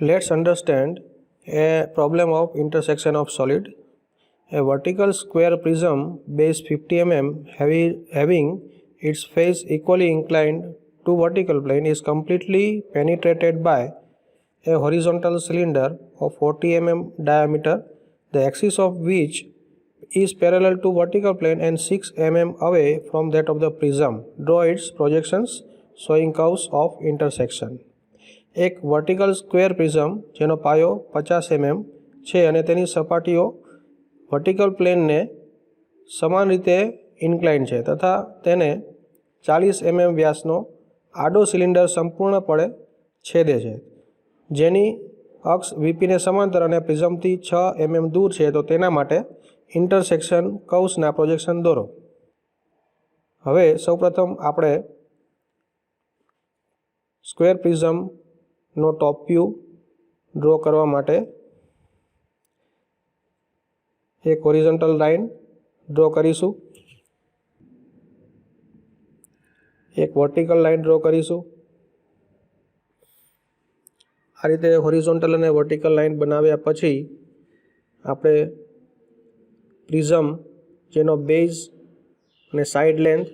Let's understand a problem of intersection of solid. A vertical square prism base 50 mm having its face equally inclined to vertical plane is completely penetrated by a horizontal cylinder of 40 mm diameter, the axis of which is parallel to vertical plane and 6 mm away from that of the prism. Draw its projections showing curves of intersection. એક vertical square prism જેનો પાયો 50 mm છે અને તેની સપાટીઓ vertical પ્લેનને સમાન રીતે ઇન્ક્લાઇન છે તથા તેને 40 mm વ્યાસનો આડો સિલિન્ડર સંપૂર્ણપણે છેદે છે, જેની અક્ષ વીપીને સમાંતર અને પ્રિઝમથી 6 mm દૂર છે. તો તેના માટે ઇન્ટરસેક્શન કર્વ્સના પ્રોજેક્શન દોરો. હવે સૌપ્રથમ આપણે સ્ક્વેર પ્રિઝમનો ટોપ વ્યૂ ડ્રો કરવા માટે એક હોરિઝોન્ટલ લાઇન ડ્રો કરીશું, એક વર્ટિકલ લાઇન ડ્રો કરીશું. આ રીતે હોરિઝોન્ટલ અને વર્ટિકલ લાઇન બનાવ્યા પછી આપણે પ્રિઝમ જેનો બેઝ અને સાઇડ લેન્થ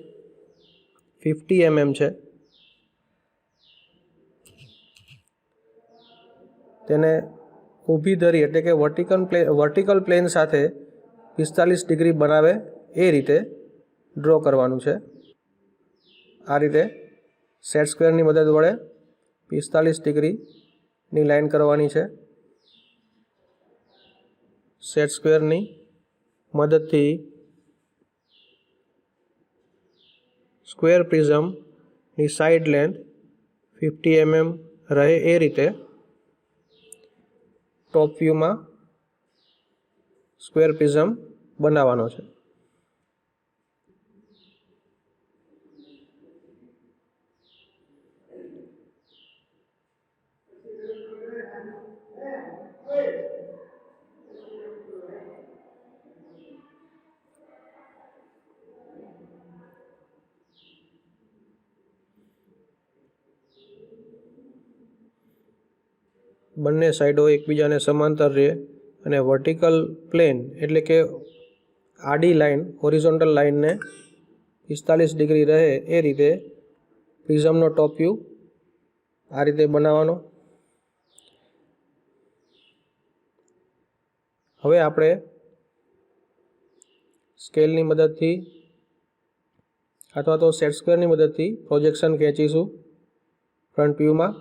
50 mm છે તેને ઊભી ધરી એટલે કે વર્ટિકલ પ્લેન સાથે 45 ડિગ્રી બનાવે એ રીતે ડ્રો કરવાનું છે. આ રીતે સેટ સ્ક્વેરની મદદ વડે 45 ડિગ્રીની લાઇન કરવાની છે. સેટ સ્ક્વેરની મદદથી સ્ક્વેર પ્રિઝમની સાઇડ લેન્થ 50 mm રહે એ રીતે ટોપ વ્યૂમાં સ્ક્વેર પ્રિઝમ બનાવવાનો છે. બંને સાઈડો એકબીજાને સમાંતર રહે અને વર્ટિકલ પ્લેન એટલે કે આડી લાઇન હોરિઝોન્ટલ લાઇનને 45 ડિગ્રી રહે એ રીતે પ્રિઝમનો ટોપ વ્યૂ આ રીતે બનાવવાનો. હવે આપણે સ્કેલની મદદથી અથવા તો સેટ સ્ક્વેરની મદદથી પ્રોજેક્શન ખેંચીશું ફ્રન્ટ વ્યૂમાં.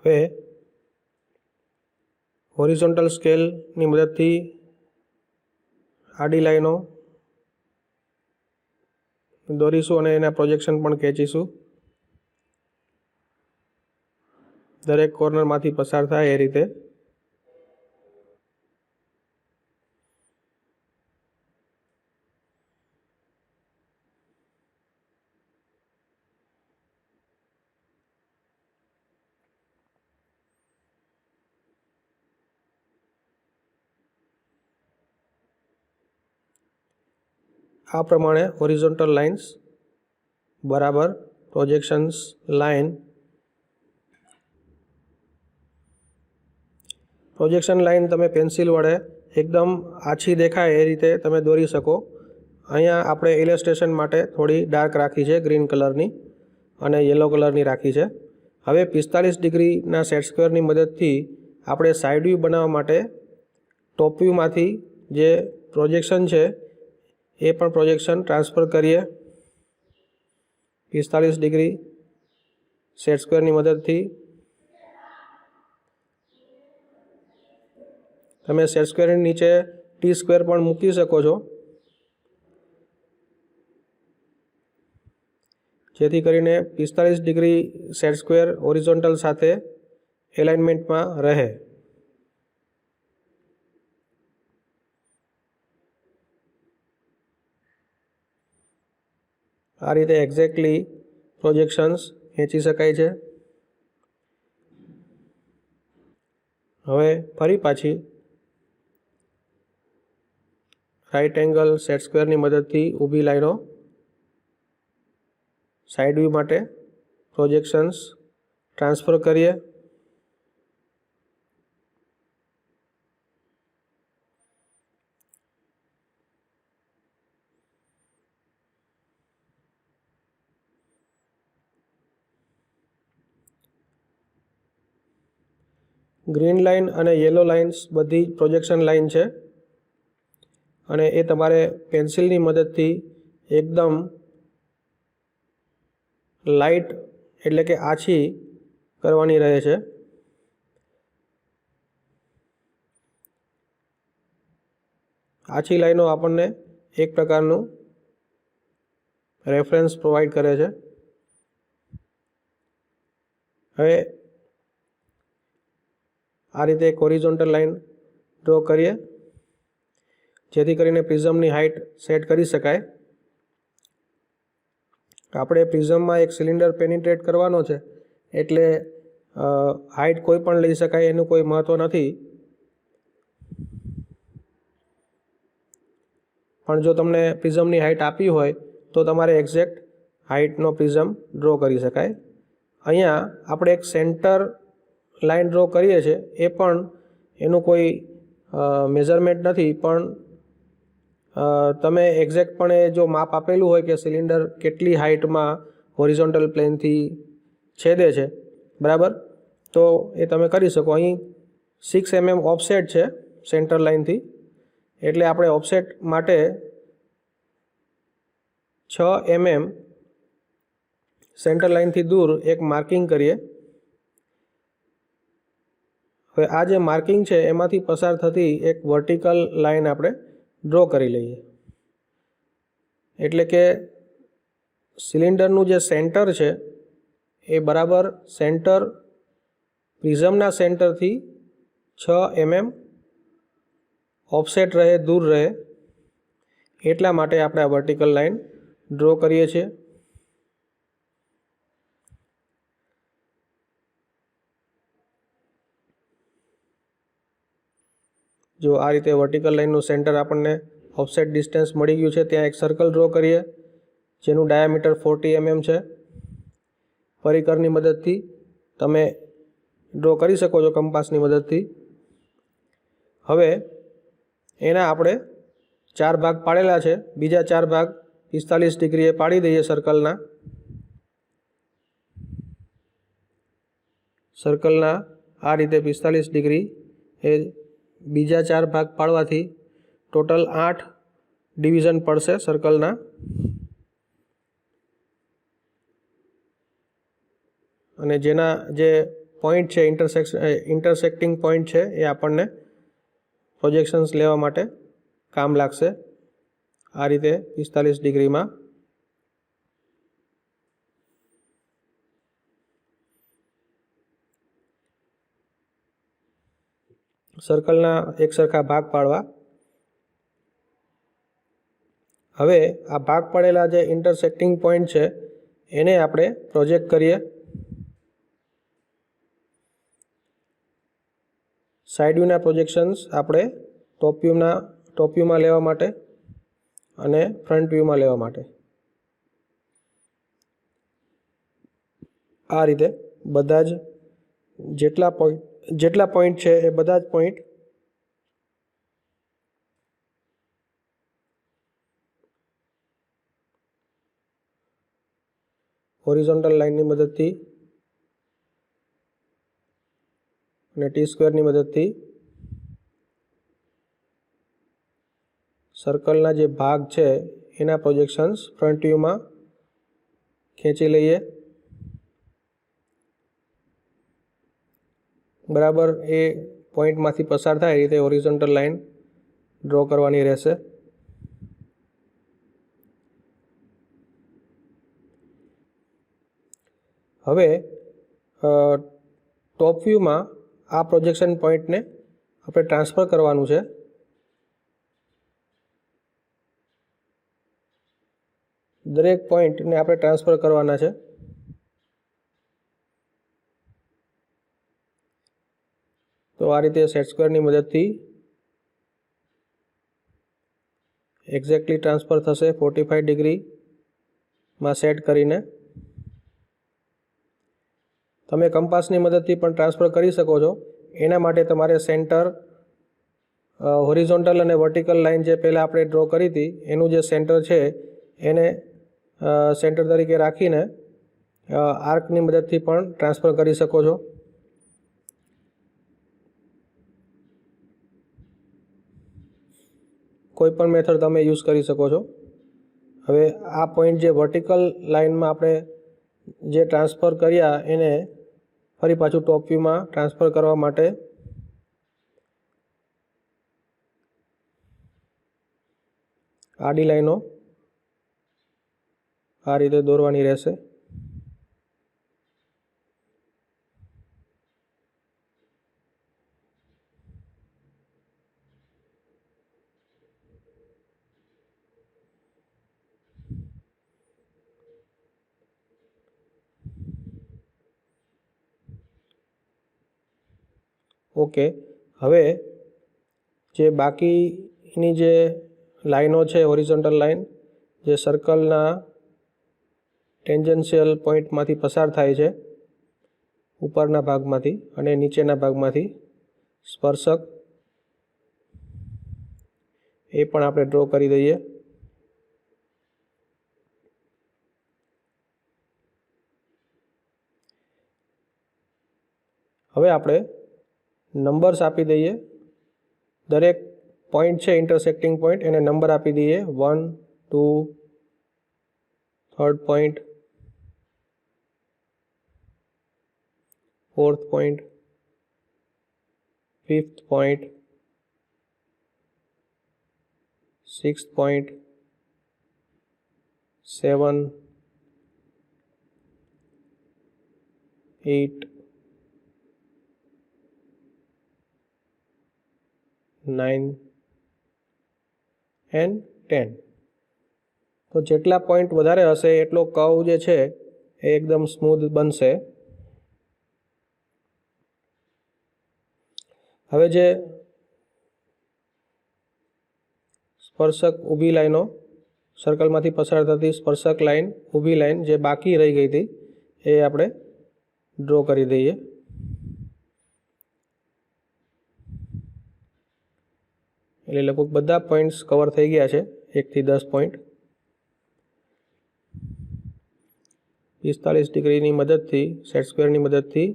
હવે હોરિઝોન્ટલ સ્કેલની મદદથી આડી લાઈનો દોરીશું અને એના પ્રોજેક્શન પણ ખેંચીશું. દરેક કોર્નરમાંથી પસાર થાય એ રીતે. આ પ્રમાણે હોરિઝોન્ટલ લાઇન્સ બરાબર પ્રોજેક્શન્સ લાઇન પ્રોજેક્શન લાઇન તમે પેન્સિલ વડે એકદમ આછી દેખાય એ રીતે તમે દોરી શકો. અહીંયા આપણે ઇલસ્ટ્રેશન માટે થોડી ડાર્ક રાખી છે, ગ્રીન કલરની અને યલો કલરની રાખી છે. હવે 45 ડિગ્રીના સેટ સ્ક્વેરની મદદથી આપણે સાઇડ વ્યૂ બનાવવા માટે ટોપ વ્યૂમાંથી જે પ્રોજેક્શન છે એ પણ પ્રોજેક્શન ટ્રાન્સફર કરીએ 45 ડિગ્રી સેટ સ્ક્વેરની મદદથી. તમે સેટ સ્ક્વેરની નીચે ટી સ્ક્વેર પણ મૂકી શકો છો, જેથી કરીને 45 ડિગ્રી સેટ સ્ક્વેર હોરિઝોન્ટલ સાથે એલાઇનમેન્ટમાં રહે. આ રીતે એક્ઝેક્ટલી પ્રોજેક્શન્સ ખેંચી શકાય છે. હવે ફરી પાછી રાઇટ એંગલ સેટ સ્ક્વેરની મદદથી ઊભી લાઈનો સાઇડ વ્યૂ માટે પ્રોજેક્શન્સ ટ્રાન્સફર કરીએ. ગ્રીન લાઇન અને યલો લાઇન્સ બધી પ્રોજેક્શન લાઇન છે અને એ તમારે પેન્સિલની મદદથી એકદમ લાઇટ એટલે કે આછી કરવાની રહે છે. આછી લાઈનો આપણને એક પ્રકારનું રેફરન્સ પ્રોવાઈડ કરે છે. હવે આ રીતે એક હોરિઝોન્ટલ લાઇન ડ્રો કરીએ જેથી કરીને પ્રિઝમની હાઇટ સેટ કરી શકાય. આપણે પ્રિઝમમાં એક સિલિન્ડર પેનિટ્રેટ કરવાનો છે એટલે હાઇટ કોઈ પણ લઈ શકાય એનું કોઈ મહત્ત્વ નથી. પણ જો તમને પ્રિઝમની હાઇટ આપી હોય તો તમારે એક્ઝેક્ટ હાઇટનો પ્રિઝમ ડ્રો કરી શકાય. અહીંયા આપણે એક સેન્ટર લાઇન ડ્રો કરીએ છીએ એ પણ એનું કોઈ મેઝરમેન્ટ નથી, પણ તમે એક્ઝેક્ટપણે જો માપ આપેલું હોય કે સિલિન્ડર કેટલી હાઇટમાં હોરિઝોન્ટલ પ્લેનથી છેદે છે, બરાબર, તો એ તમે કરી શકો. અહીં 6 mm ઓફસેટ છે સેન્ટર લાઇનથી, એટલે આપણે ઓફસેટ માટે 6 mm સેન્ટર લાઇનથી દૂર એક માર્કિંગ કરીએ. હવે આ જે માર્કિંગ છે એમાંથી પસાર થતી એક વર્ટિકલ લાઇન આપણે ડ્રો કરી લઈએ. એટલે કે સિલિન્ડરનું જે સેન્ટર છે એ બરાબર સેન્ટર પ્રિઝમના સેન્ટરથી 6 mm ઓફસેટ રહે, દૂર રહે, એટલા માટે આપણે આ વર્ટિકલ લાઇન ડ્રો કરીએ છીએ. જો આ રીતે વર્ટિકલ લાઇનનું સેન્ટર આપણને ઓફસેટ ડિસ્ટન્સ મળી ગયું છે, ત્યાં એક સર્કલ ડ્રો કરીએ જેનું ડાયામીટર 40 mm છે. પરિકરની મદદથી તમે ડ્રો કરી શકો છો કંપાસની મદદથી. હવે એના આપણે 4 ભાગ પાડેલા છે, બીજા 4 ભાગ 45 ડિગ્રીએ પાડી દઈએ સર્કલના. સર્કલના આ રીતે 45 ડિગ્રી એ બીજા 4 ભાગ પાડવાથી ટોટલ 8 ડિવિઝન પડશે સર્કલના. અને જેના જે પોઈન્ટ છે ઇન્ટરસેક્ટિંગ પોઈન્ટ છે એ આપણને પ્રોજેક્શન્સ લેવા માટે કામ લાગશે. આ રીતે 45 ડિગ્રીમાં સર્કલના એક સરખા ભાગ પાડવા. હવે આ ભાગ પડેલા જે ઇન્ટરસેક્ટિંગ પોઈન્ટ છે એને આપણે પ્રોજેક્ટ કરીએ. સાઇડ વ્યૂના પ્રોજેક્શન્સ આપણે ટોપ વ્યૂમાં લેવા માટે અને ફ્રન્ટ વ્યૂમાં લેવા માટે આ રીતે બધા જ જેટલા પોઈન્ટ છે એ બધા જ પોઈન્ટ હોરિઝોન્ટલ લાઇનની મદદથી અને ટી સ્ક્વેરની મદદથી સર્કલના જે ભાગ છે એના પ્રોજેક્શન્સ ફ્રન્ટ વ્યૂમાં ખેંચી લઈએ. બરાબર એ પોઈન્ટમાંથી પસાર થાય એ રીતે હોરિઝોન્ટલ લાઇન ડ્રો કરવાની રહેશે. હવે टॉप व्यू में आ प्रोजेक्शन पॉइंट ने આપણે ટ્રાન્સફર કરવાનું છે। દરેક પોઈન્ટને આપણે ટ્રાન્સફર કરવાના છે। તો આ રીતે સેટ સ્ક્વેરની મદદથી એક્ઝેક્ટલી ટ્રાન્સફર થશે 45 ડિગ્રીમાં સેટ કરીને। તમે કંપાસની મદદથી પણ ટ્રાન્સફર કરી શકો છો। એના માટે તમારે સેન્ટર હોરિઝોન્ટલ અને વર્ટિકલ લાઇન જે પહેલાં આપણે ડ્રો કરી હતી એનું જે સેન્ટર છે એને સેન્ટર તરીકે રાખીને આર્કની મદદથી પણ ટ્રાન્સફર કરી શકો છો। કોઈ પણ મેથડ તમે યુઝ કરી શકો છો। હવે આ પોઈન્ટ જે વર્ટિકલ લાઇનમાં આપણે જે ટ્રાન્સફર કર્યા એને ફરી પાછું ટોપ વ્યૂમાં ટ્રાન્સફર કરવા માટે આડી લાઈનો આ રીતે દોરવાની રહેશે। ઓકે, હવે જે બાકીની જે લાઈનો છે હોરિઝોન્ટલ લાઈન જે સર્કલના ટેન્જન્શિયલ પોઈન્ટમાંથી પસાર થાય છે ઉપરના ભાગમાંથી અને નીચેના ભાગમાંથી સ્પર્શક એ પણ આપણે ડ્રો કરી દઈએ। હવે આપણે નંબર્સ આપી દઈએ। દરેક પોઈન્ટ છે ઇન્ટરસેક્ટિંગ પોઈન્ટ એને નંબર આપી દઈએ 1, 2, third point, fourth point, fifth point, sixth point, 7, 8, 9 and 10। તો જેટલા પોઈન્ટ વધારે હશે એટલો કર્વ જે છે એ એકદમ સ્મૂધ બનશે। હવે જે સ્પર્શક ઊભી લાઈનો સર્કલમાંથી પસાર થતી સ્પર્શક લાઈન ઊભી લાઈન જે બાકી રહી ગઈ હતી એ આપણે ડ્રો કરી દઈએ। એટલે લગભગ બધા પોઈન્ટ્સ કવર થઈ ગયા છે 1 થી 10 પોઈન્ટ। 45 ડિગ્રીની મદદથી સેટ સ્ક્વેરની મદદથી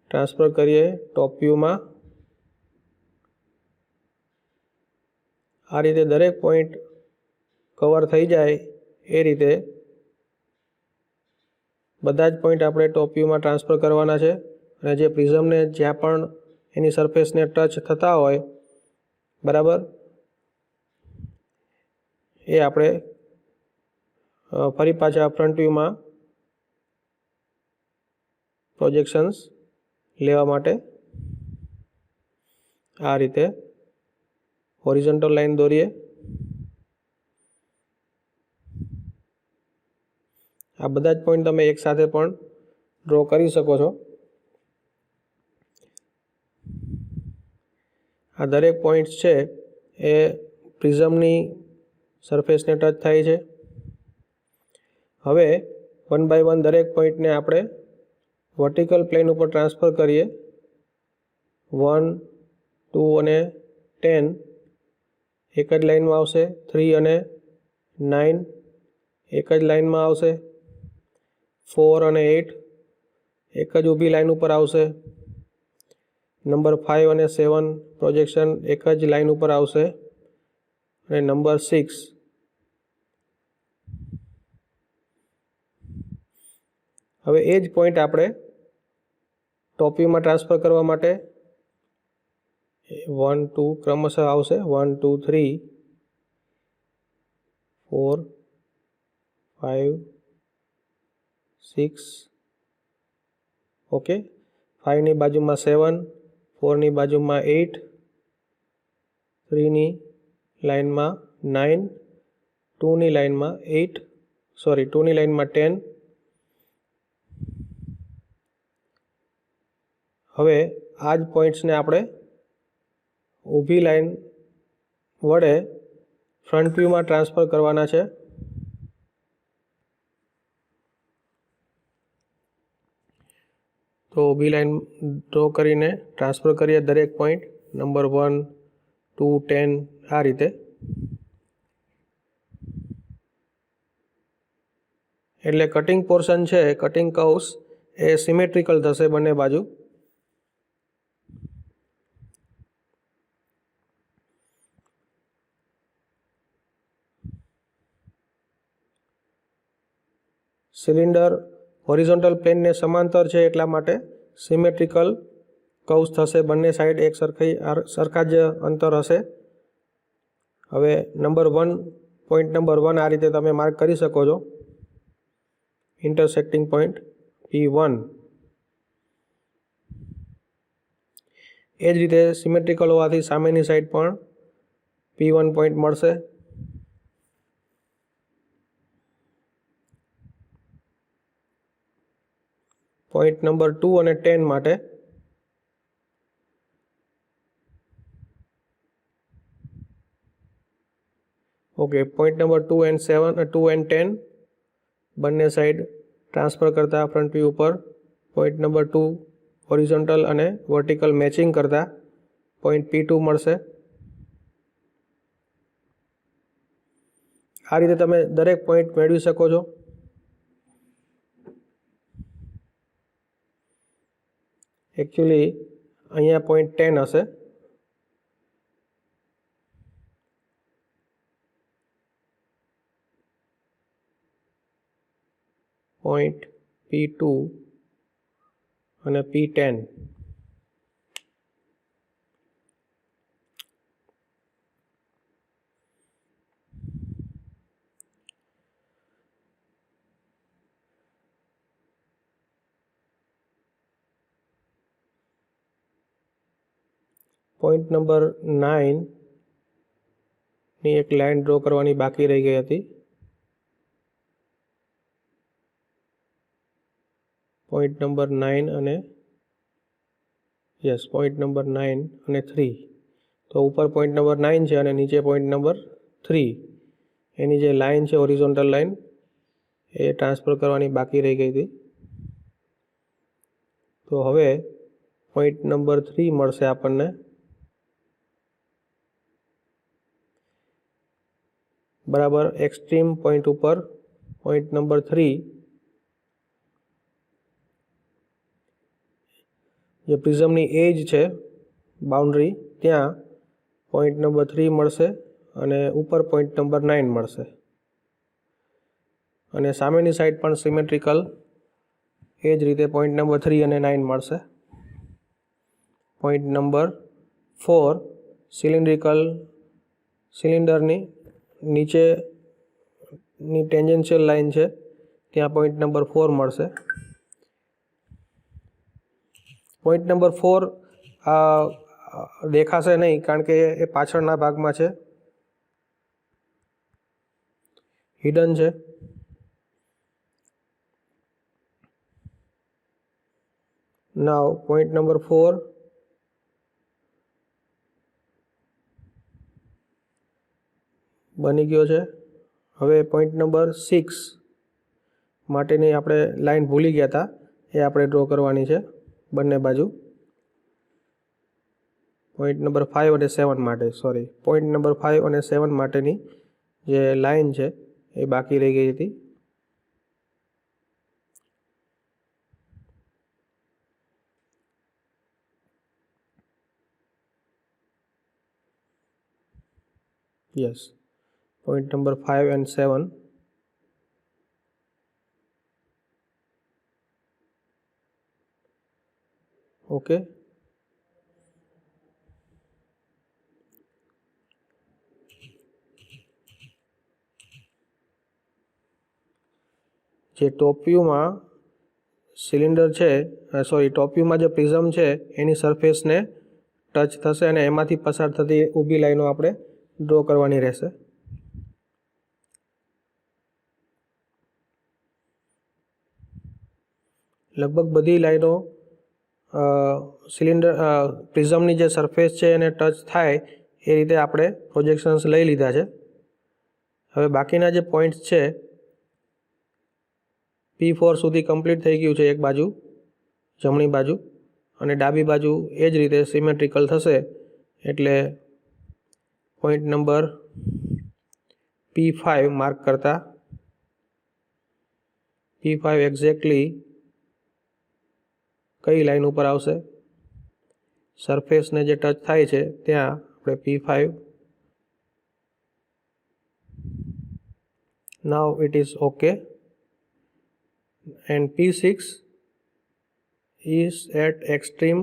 ટ્રાન્સફર કરીએ ટોપ વ્યૂમાં। આ રીતે દરેક પોઈન્ટ કવર થઈ જાય એ રીતે બધા જ પોઈન્ટ આપણે ટોપ વ્યૂમાં ટ્રાન્સફર કરવાના છે। અને જે પ્રિઝમને જ્યાં પણ એની સરફેસને ટચ થતા હોય બરાબર એ આપણે ફરી પાછા ફ્રન્ટ વ્યૂમાં પ્રોજેક્શન્સ લેવા માટે આ રીતે હોરિઝોન્ટલ લાઈન દોરીએ। આ બધા જ પોઈન્ટ તમે એકસાથે પણ ડ્રો કરી શકો છો। આ દરેક પોઈન્ટ્સ છે એ પ્રિઝમની સરફેસને ટચ થાય છે। હવે 1 બાય 1 દરેક પોઈન્ટને આપણે વર્ટિકલ પ્લેન ઉપર ટ્રાન્સફર કરીએ। 1, 2 અને 10 એક જ લાઈનમાં આવશે। 3 અને 9 એક જ લાઈનમાં આવશે। 4 અને 8 એક જ ઊભી લાઈન ઉપર આવશે। નંબર 5 અને 7 પ્રોજેક્શન એક જ લાઈન ઉપર આવશે। અને નંબર 6 હવે એ જ પોઈન્ટ આપણે ટોપ વ્યૂમાં ટ્રાન્સફર કરવા માટે 1, 2 ક્રમશઃ આવશે। 1, 2, 3, 4, 5, 6, ओके 5 ની બાજુમાં 7, 4 ની બાજુમાં 8, 3 ની લાઇનમાં 9, 2 ની લાઇનમાં 8, 2 ની લાઇનમાં 10. હવે આ જ પોઈન્ટ્સને આપણે ઊભી લાઈન વડે ફ્રન્ટ વ્યૂમાં ટ્રાન્સફર કરવાના છે. તો ઊભી લાઈન ડ્રો કરીને ટ્રાન્સફર કરીએ દરેક પોઈન્ટ નંબર 1, 2, 10 આ રીતે. એટલે કટિંગ પોર્શન છે, કટિંગ કર્વ્સ એ સિમેટ્રિકલ થશે બંને બાજુ. સિલિન્ડર હોરિઝોન્ટલ પ્લેનને સમાંતર છે એટલા માટે સિમેટ્રિકલ કર્વ્સ થશે, બંને સાઈડ એક સરખા જ અંતર હશે. હવે પોઈન્ટ નંબર 1 આ રીતે તમે માર્ક કરી શકો છો, ઇન્ટરસેક્ટિંગ પોઈન્ટ P1. એ જ રીતે સિમેટ્રિકલ હોવાથી સામેની સાઈડ પણ P1 પોઈન્ટ મળશે. પોઈન્ટ નંબર 2 અને 10 માટે ઓકે પોઈન્ટ નંબર 2 and 10 બંને સાઈડ ટ્રાન્સફર કરતા ફ્રન્ટ વ્યૂ ઉપર પોઈન્ટ નંબર 2 હોરિઝોન્ટલ અને વર્ટિકલ મેચિંગ કરતા પોઈન્ટ P2 મળશે. આ રીતે તમે દરેક પોઈન્ટ મેળવી શકો છો. એકચ્યુઅલી અહીંયા પોઈન્ટ 10 હશે. પોઈન્ટ P2 અને P10. પોઈન્ટ નંબર 9 ની એક લાઈન ડ્રો કરવાની બાકી રહી ગઈ હતી. પોઈન્ટ નંબર 9 અને 3. તો ઉપર પોઈન્ટ નંબર 9 છે અને નીચે પોઈન્ટ નંબર 3. એની જે લાઈન છે હોરિઝોન્ટલ લાઈન એ ટ્રાન્સફર કરવાની બાકી રહી ગઈ હતી. તો હવે પોઈન્ટ નંબર 3 મળશે આપણને. બરાબર એક્સ્ટ્રીમ પોઈન્ટ ઉપર પોઈન્ટ નંબર 3 જે પ્રિઝમની એજ છે બાઉન્ડ્રી ત્યાં પોઈન્ટ નંબર 3 મળશે અને ઉપર પોઈન્ટ નંબર 9 મળશે. અને સામેની સાઈડ પણ સિમેટ્રિકલ એ જ રીતે પોઈન્ટ નંબર 3 અને 9 મળશે. પોઈન્ટ નંબર 4 સિલિન્ડરની નીચેની ટેન્જન્શિયલ લાઈન છે ત્યાં પોઈન્ટ નંબર 4 મળશે. પોઈન્ટ નંબર 4 દેખાશે નહીં કારણ કે એ પાછળના ભાગમાં છે, હિડન છે. નાવ પોઈન્ટ નંબર 4 બની ગયો છે. હવે પોઈન્ટ નંબર 6 માટેની આપણે લાઈન ભૂલી ગયા હતા, એ આપણે ડ્રો કરવાની છે બંને બાજુ. પોઈન્ટ નંબર 5 અને 7 માટે પોઈન્ટ નંબર 5 અને 7 માટેની જે લાઈન છે એ બાકી રહી ગઈ હતી. Yes point number 5 and 7. Okay જે ટોપ વ્યૂમાં સિલિન્ડર છે ટોપ વ્યૂમાં જે પ્રિઝમ છે એની સરફેસને ટચ થશે અને એમાંથી પસાર થતી ઊભી લાઈનો આપણે ડ્રો કરવાની રહેશે. લગભગ બધી લાઈનો સિલિન્ડર પ્રિઝમની જે સરફેસ છે એને ટચ થાય એ રીતે આપણે પ્રોજેક્શન્સ લઈ લીધા છે. હવે બાકીના જે પોઈન્ટ્સ છે P4 સુધી કમ્પ્લીટ થઈ ગયું છે એક બાજુ, જમણી બાજુ, અને ડાબી બાજુ એ જ રીતે સિમેટ્રિકલ થશે. એટલે પોઈન્ટ નંબર P5 માર્ક કરતા P5 એક્ઝેક્ટલી કઈ લાઈન ઉપર આવશે, સરફેસને જે ટચ થાય છે ત્યાં આપણે P5. Now it is okay, and P6 is at extreme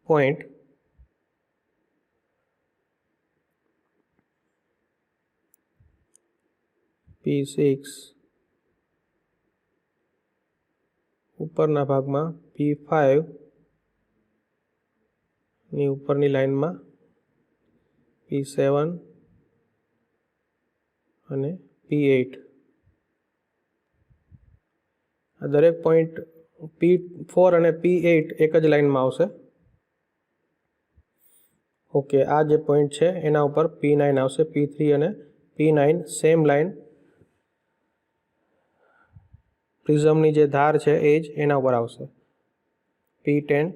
point. P6 ઉપરના ભાગમાં P5 ની ઉપરની લાઈનમાં P7 અને P8. આ દરેક પોઈન્ટ P4 અને P8 એક જ લાઈનમાં આવશે. ઓકે, આ જે પોઈન્ટ છે એના ઉપર P9 આવશે. P3 અને P9 સેમ લાઈન, પ્રિઝમની જે ધાર છે એ જ એના ઉપર આવશે. P10.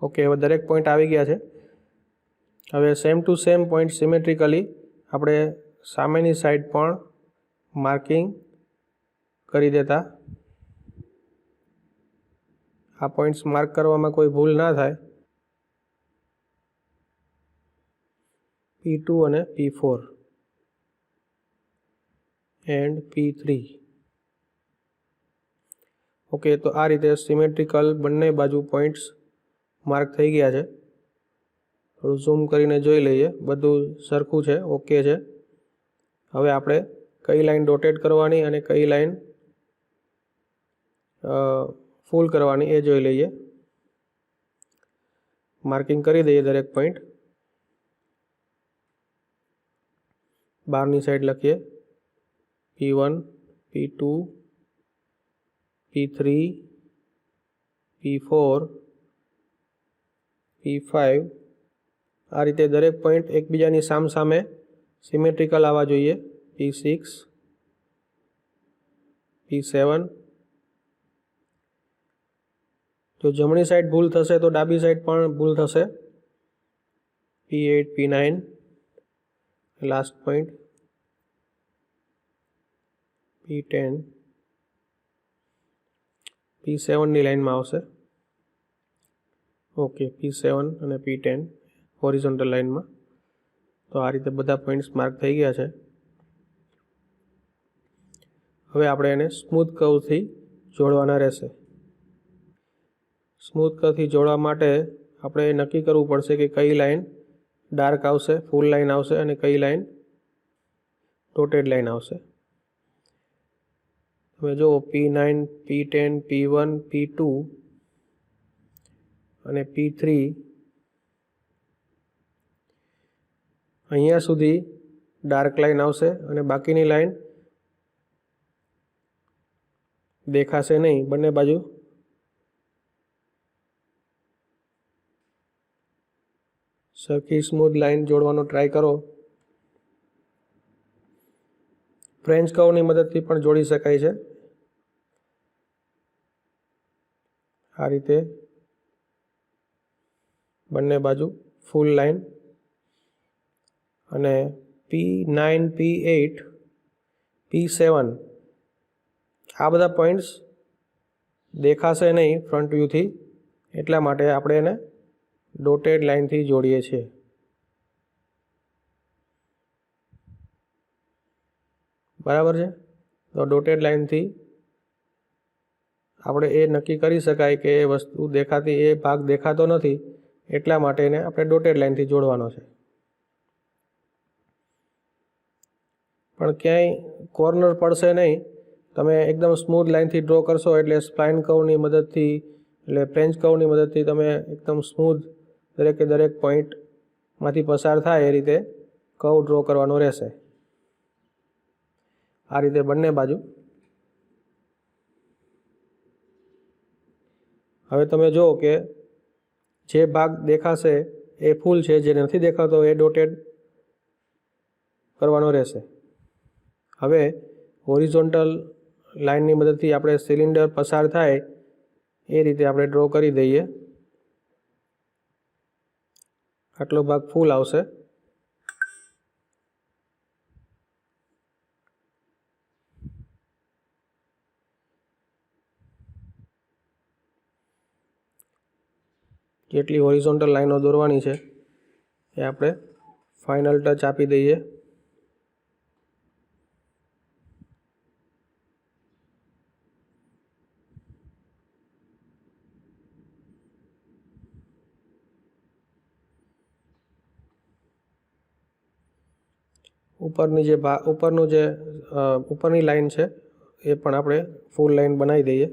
ઓકે, હવે દરેક પોઈન્ટ આવી ગયા છે. હવે સેમ ટુ સેમ પોઈન્ટ સિમેટ્રિકલી આપણે સામેની સાઈડ પણ માર્કિંગ કરી દેતા. આ પોઈન્ટ્સ માર્ક કરવામાં કોઈ ભૂલ ના થાય. P2 અને P4 એન્ડ P3. ઓકે, તો આ રીતે સિમેટ્રિકલ બંને બાજુ પોઈન્ટ્સ માર્ક થઈ ગયા છે. થોડું ઝૂમ કરીને જોઈ લઈએ, બધું સરખું છે, ઓકે છે. હવે આપણે કઈ લાઈન ડોટેડ કરવાની અને કઈ લાઈન ફૂલ કરવાની એ જોઈ લઈએ. માર્કિંગ કરી દઈએ દરેક પોઈન્ટ. બહારની સાઈડ લખીએ P1, P2, P3, P4, P5. આ રીતે દરેક પોઈન્ટ એકબીજાની સામસામે સિમેટ્રિકલ આવવા જોઈએ. P6, P7. જો જમણી સાઈડ ભૂલ થશે તો ડાબી સાઈડ પણ ભૂલ થશે. P8, P9, last point P10, P7 ની લાઈનમાં આવશે. ઓકે, P7 અને P10 હોરિઝોન્ટલ લાઈનમાં. તો આ રીતે બધા પોઈન્ટ્સ માર્ક થઈ ગયા છે. હવે આપણે એને સ્મૂથ કર્વથી જોડવાના રહેશે. સ્મૂથ કર્વથી જોડવા માટે આપણે નક્કી કરવું પડશે કે કઈ લાઈન ડાર્ક આવશે, ફૂલ લાઈન આવશે, અને કઈ લાઈન ડોટેડ લાઈન આવશે. હવે જો P9, P10, P1, P2 અને P3 અહીંયા સુધી ડાર્ક લાઈન આવશે અને બાકીની લાઈન દેખાશે નહીં. બંને બાજુ સરખી સ્મૂથ લાઈન જોડવાનો ટ્રાય કરો. ફ્રેન્ચ કર્વની મદદથી પણ જોડી શકાય છે. આ રીતે બંને બાજુ ફૂલ લાઈન. અને P9, P8, P7 આ બધા પોઈન્ટ્સ દેખાશે નહીં ફ્રન્ટ વ્યૂથી, એટલા માટે આપણે એને ડોટેડ લાઈનથી જોડીએ છીએ. બરાબર છે? તો ડોટેડ લાઈનથી આપણે એ નક્કી કરી શકાય કે એ વસ્તુ દેખાતી, એ ભાગ દેખાતો નથી, એટલા માટે એને આપણે ડોટેડ લાઈનથી જોડવાનો છે. પણ ક્યાંય કોર્નર પડશે નહીં. તમે એકદમ સ્મૂથ લાઇનથી ડ્રો કરશો એટલે સ્પ્લાઇન કર્વની મદદથી એટલે ફ્રેન્ચ કર્વની મદદથી તમે એકદમ સ્મૂથ દરેકે દરેક પોઈન્ટમાંથી પસાર થાય એ રીતે કર્વ ડ્રો કરવાનો રહેશે. આ રીતે બંને બાજુ. હવે તમે જુઓ કે જે ભાગ દેખાશે એ ફૂલ છે, જે નથી દેખાતો એ ડોટેડ કરવાનો રહેશે. હવે હોરિઝોન્ટલ લાઇનની મદદથી આપણે સિલિન્ડર પસાર થાય એ રીતે આપણે ડ્રો કરી દઈએ. આટલો ભાગ ફૂલ આવશે. જેટલી હોરિઝોન્ટલ લાઈનો દોરવાની છે એ આપણે ફાઇનલ ટચ આપી દઈએ. ઉપરની લાઈન છે એ પણ આપણે ફૂલ લાઈન બનાવી દઈએ.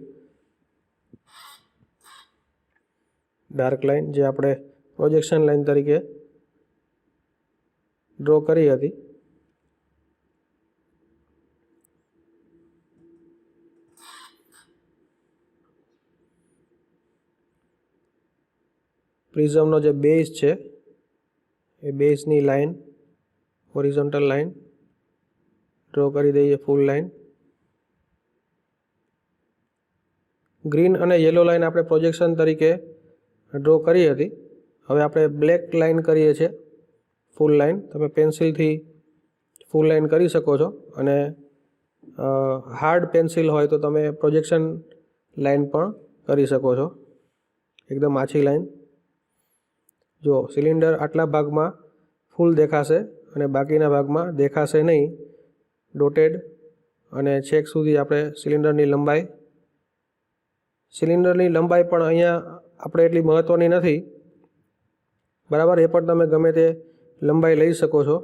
ડાર્ક લાઈન જે આપણે પ્રોજેક્શન લાઈન તરીકે ડ્રો કરી હતી. પ્રિઝમનો જે બેઝ છે એ બેઝની લાઈન હોરિઝોન્ટલ લાઈન ડ્રો કરી દઈએ ફૂલ લાઈન. ગ્રીન અને યલો લાઈન આપણે પ્રોજેક્શન તરીકે ડ્રો કરી હતી. હવે આપણે બ્લેક લાઈન કરીએ છીએ ફૂલ લાઈન. તમે પેન્સિલથી ફૂલ લાઈન કરી શકો છો અને હાર્ડ પેન્સિલ હોય તો તમે પ્રોજેક્શન લાઈન પણ કરી શકો છો, એકદમ આછી લાઈન. જો સિલિન્ડર આટલા ભાગમાં ફૂલ દેખાશે અને બાકીના ભાગમાં દેખાશે નહીં ડોટેડ. અને છેક સુધી આપણે સિલિન્ડરની લંબાઈ પણ અહીંયા આપણે એટલી મહત્ત્વની નથી, બરાબર. એ પણ તમે ગમે તે લંબાઈ લઈ શકો છો.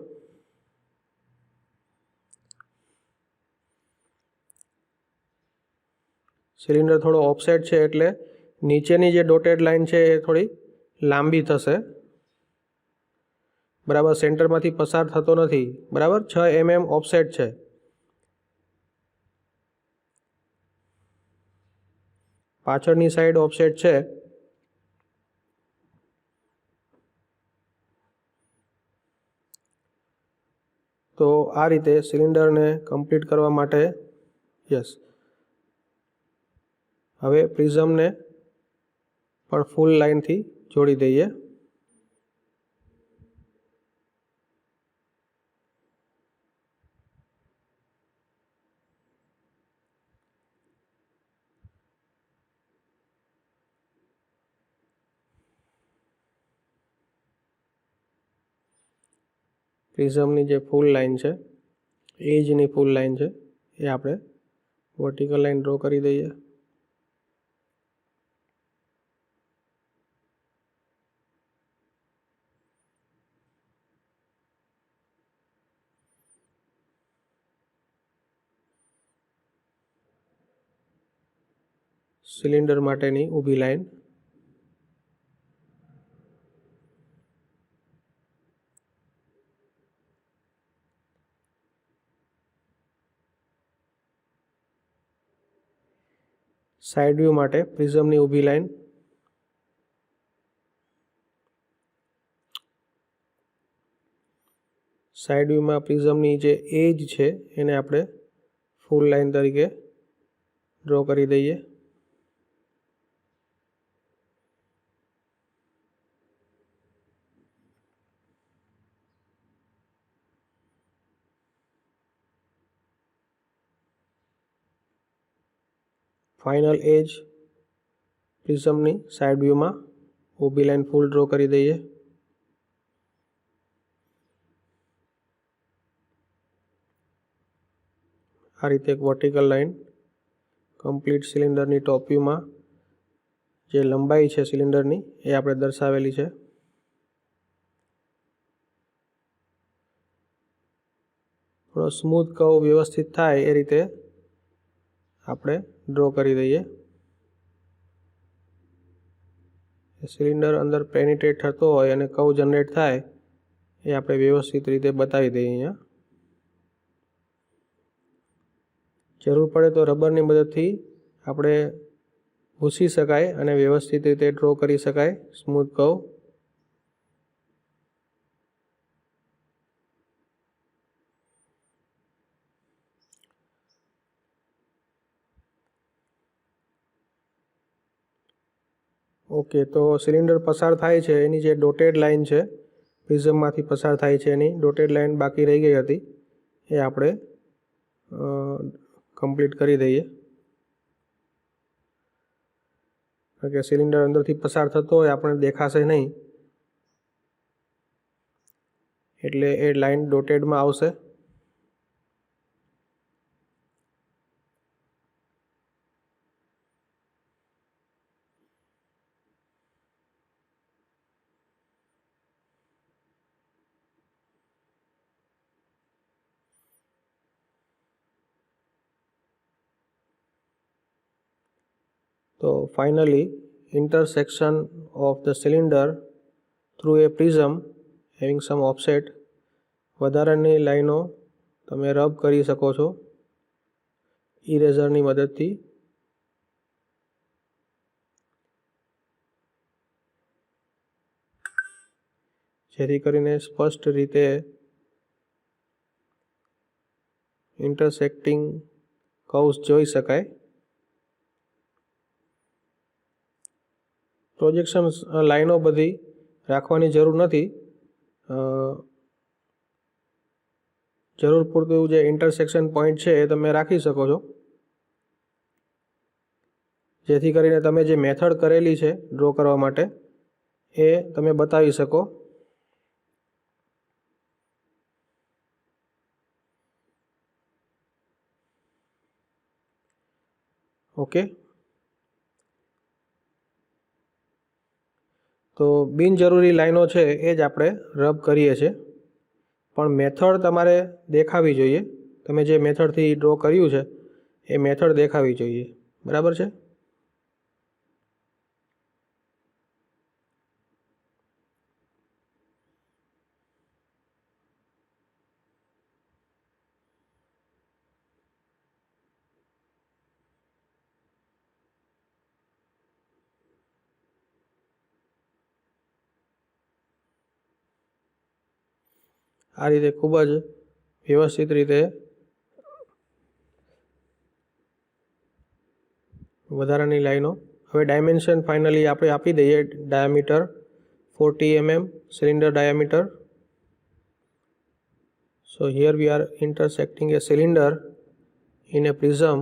સિલિન્ડર થોડો ઓફસેટ છે એટલે નીચેની જે ડોટેડ લાઈન છે એ થોડી લાંબી થશે, બરાબર. સેન્ટરમાંથી પસાર થતો નથી, બરાબર. 6 mm ઓફસેટ છે. પાછળની સાઈડ ઓફસેટ છે. તો આ રીતે સિલિન્ડરને કમ્પ્લીટ કરવા માટે હવે પ્રિઝમને પણ ફૂલ લાઈનથી જોડી દઈએ. પ્રિઝમની જે ફૂલ લાઈન છે, એજની ફૂલ લાઈન છે, એ આપણે વર્ટિકલ લાઈન ડ્રો કરી દઈએ. સિલિન્ડર માટેની ઊભી લાઈન. સાઈડ વ્યૂ માટે પ્રિઝમની ઊભી લાઈન. સાઈડ વ્યૂમાં પ્રિઝમની જે એજ છે એને આપણે ફૂલ લાઈન તરીકે ડ્રો કરી દઈએ. ફાઇનલ એજ પ્રિઝમની સાઈડ વ્યૂમાં ઊભી લાઈન ફૂલ ડ્રો કરી દઈએ. આ રીતે એક વર્ટિકલ લાઈન કમ્પ્લીટ સિલિન્ડરની ટોપ વ્યૂમાં જે લંબાઈ છે સિલિન્ડરની એ આપણે દર્શાવેલી છે. થોડો સ્મૂથ કર્વ વ્યવસ્થિત થાય એ રીતે આપણે ડ્રો કરી દઈએ. સિલિન્ડર અંદર પેનિટ્રેટ થતો હોય અને કર્વ જનરેટ થાય એ આપણે વ્યવસ્થિત રીતે બતાવી દઈએ. અહીંયા જરૂર પડે તો રબરની મદદથી આપણે ભૂંસી શકાય અને વ્યવસ્થિત રીતે ડ્રો કરી શકાય સ્મૂથ કર્વ. ઓકે, તો સિલિન્ડર પસાર થાય છે એની જે ડોટેડ લાઇન છે પ્રિઝમમાંથી પસાર થાય છે એની ડોટેડ લાઇન બાકી રહી ગઈ હતી એ આપણે કમ્પ્લીટ કરી દઈએ. કારણ કે સિલિન્ડર અંદરથી પસાર થતો હોય આપણે દેખાશે નહીં એટલે એ લાઇન ડોટેડમાં આવશે. So finally, intersection of the cylinder through a prism having some offset, વધારાની લાઈનો તમે રબ કરી શકો છો ઇરેઝરની મદદથી. જેથી કરીને સ્પષ્ટ રીતે ઇન્ટરસેક્ટિંગ કર્વ્સ જોઈ શકાય. પ્રોજેક્શન લાઈનો બધી રાખવાની જરૂર નથી. જરૂર પૂરતું જે ઇન્ટરસેક્શન પોઈન્ટ છે એ તમે રાખી શકો છો જેથી કરીને તમે જે મેથડ કરેલી છે ડ્રો કરવા માટે એ તમે બતાવી શકો. ઓકે, તો બિનજરૂરી લાઈનો છે એ જ આપણે રબ કરીએ છીએ પણ મેથડ તમારે દેખાવી જોઈએ. તમે જે મેથડથી ડ્રો કર્યું છે એ મેથડ દેખાવી જોઈએ. બરાબર છે? આ રીતે ખૂબ જ વ્યવસ્થિત રીતે વધારાની લાઈનો. હવે ડાયમેન્શન ફાઇનલી આપણે આપી દઈએ. Diameter 40 mm cylinder diameter. So here we are intersecting a cylinder in a prism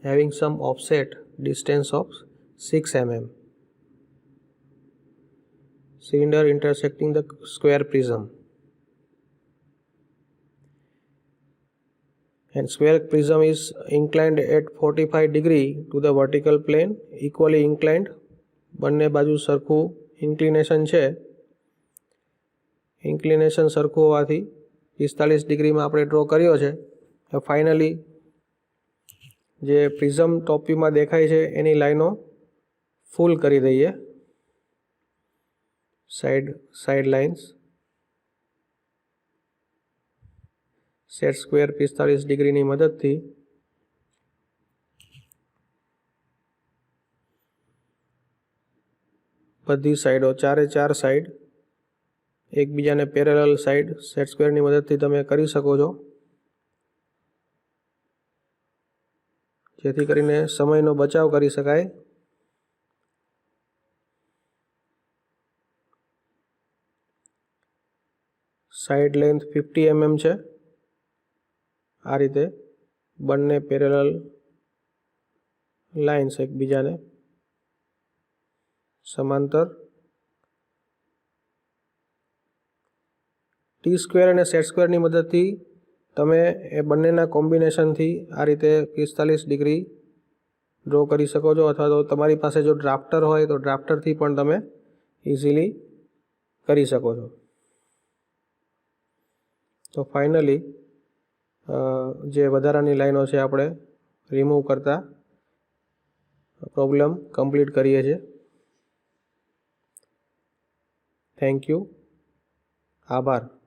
having some offset distance of 6 mm. Cylinder intersecting the square prism. And square prism is inclined at 45 degree to the vertical plane, equally inclined. બંને બાજુ સરખું inclination છે. Inclination સરખું હોવાથી 45 ડિગ્રીમાં આપણે draw કર્યો છે. ફાઇનલી જે પ્રિઝમ ટોપ વ્યુમાં દેખાય છે એની લાઈનો ફૂલ કરી દઈએ. સાઈડ લાઇન્સ સેટ સ્ક્વેર 45 ડિગ્રીની મદદથી બધી સાઈડો ચારે ચાર સાઈડ એકબીજાને પેરેલલ સાઈડ સેટ સ્ક્વેરની મદદથી તમે કરી શકો છો જેથી કરીને સમયનો બચાવ કરી શકાય. સાઈડ લેન્થ 50 mm છે. આ રીતે બંને પેરેલલ લાઇન્સ એકબીજાને સમાંતર. ટી સ્ક્વેર અને સેટ સ્ક્વેરની મદદથી તમે એ બંનેના કોમ્બિનેશનથી આ રીતે 45 ડિગ્રી ડ્રો કરી શકો છો અથવા તો તમારી પાસે જો ડ્રાફ્ટર હોય તો ડ્રાફ્ટરથી પણ તમે ઇઝીલી કરી શકો છો. તો ફાઇનલી જે વધારાની લાઈનો છે આપણે રિમૂવ કરતા પ્રોબ્લેમ કમ્પ્લીટ કરીએ છીએ. Thank you. આભાર.